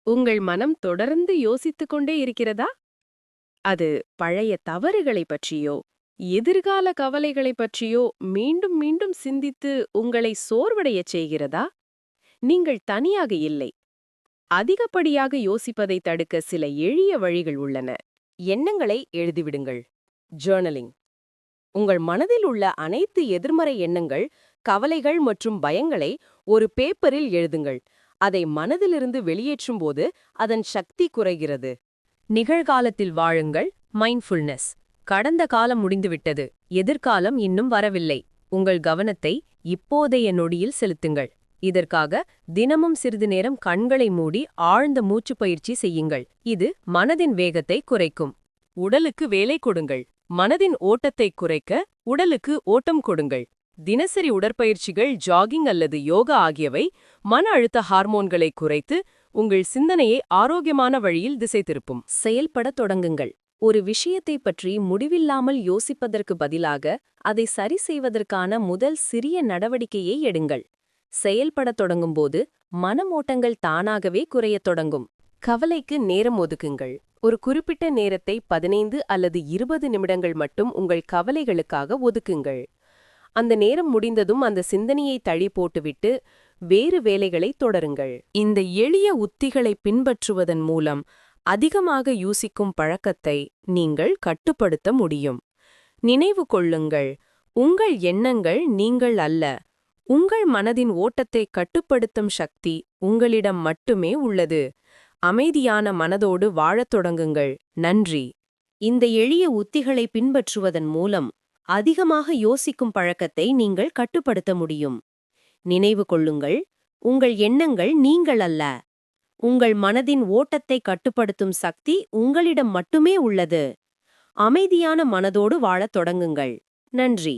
உங்கள் மனம் தொடர்ந்து யோசித்துக் கொண்டே இருக்கிறதா? அது பழைய தவறுகளைப் பற்றியோ, எதிர்கால கவலைகளைப் பற்றியோ மீண்டும் மீண்டும் சிந்தித்து உங்களை சோர்வடையச் செய்கிறதா? நீங்கள் தனியாக இல்லை. அதிகப்படியாக யோசிப்பதை தடுக்க சில எளிய வழிகள் உள்ளன. எண்ணங்களை எழுதிவிடுங்கள். ஜர்னலிங். உங்கள் மனதில் உள்ள அனைத்து எதிர்மறை எண்ணங்கள், கவலைகள் மற்றும் பயங்களை ஒரு பேப்பரில் எழுதுங்கள். அதை மனதிலிருந்து வெளியேற்றும்போது அதன் சக்தி குறைகிறது. நிகழ்காலத்தில் வாழுங்கள். மைண்ட்ஃபுல்னஸ். கடந்த காலம் முடிந்துவிட்டது, எதிர்காலம் இன்னும் வரவில்லை. உங்கள் கவனத்தை இப்போதைய நொடியில் செலுத்துங்கள். இதற்காக தினமும் சிறிது நேரம் கண்களை மூடி ஆழ்ந்த மூச்சுப் பயிற்சி செய்யுங்கள். இது மனதின் வேகத்தை குறைக்கும். உடலுக்கு வேலை கொடுங்கள். மனதின் ஓட்டத்தை குறைக்க உடலுக்கு ஓட்டம் கொடுங்கள். தினசரி உடற்பயிற்சிகள், ஜாகிங் அல்லது யோகா ஆகியவை மன அழுத்த ஹார்மோன்களை குறைத்து உங்கள் சிந்தனையை ஆரோக்கியமான வழியில் திசை திருப்பும். செயல்படத் தொடங்குங்கள். ஒரு விஷயத்தை பற்றி முடிவில்லாமல் யோசிப்பதற்கு பதிலாக அதை சரி செய்வதற்கான முதல் சிறிய நடவடிக்கையை எடுங்கள். செயல்படத் தொடங்கும்போது மனமோட்டங்கள் தானாகவே குறையத் தொடங்கும். கவலைக்கு நேரம் ஒதுக்குங்கள். ஒரு குறிப்பிட்ட நேரத்தை 15 அல்லது 20 நிமிடங்கள் மட்டும் உங்கள் கவலைகளுக்காக ஒதுக்குங்கள். அந்த நேரம் முடிந்ததும் அந்த சிந்தனையை தள்ளி போட்டுவிட்டு வேறு வேலைகளை தொடருங்கள். இந்த எளிய உத்திகளை பின்பற்றுவதன் மூலம் அதிகமாக யோசிக்கும் பழக்கத்தை நீங்கள் கட்டுப்படுத்த முடியும். நினைவு கொள்ளுங்கள், உங்கள் எண்ணங்கள் நீங்கள் அல்ல. உங்கள் மனதின் ஓட்டத்தை கட்டுப்படுத்தும் சக்தி உங்களிடம் மட்டுமே உள்ளது. அமைதியான மனதோடு வாழத் தொடங்குங்கள். நன்றி. இந்த எளிய உத்திகளை பின்பற்றுவதன் மூலம் அதிகமாக யோசிக்கும் பழக்கத்தை நீங்கள் கட்டுப்படுத்த முடியும். நினைவு கொள்ளுங்கள், உங்கள் எண்ணங்கள் நீங்கள் அல்ல. உங்கள் மனதின் ஓட்டத்தை கட்டுப்படுத்தும் சக்தி உங்களிடம் மட்டுமே உள்ளது. அமைதியான மனதோடு வாழத் தொடங்குங்கள். நன்றி.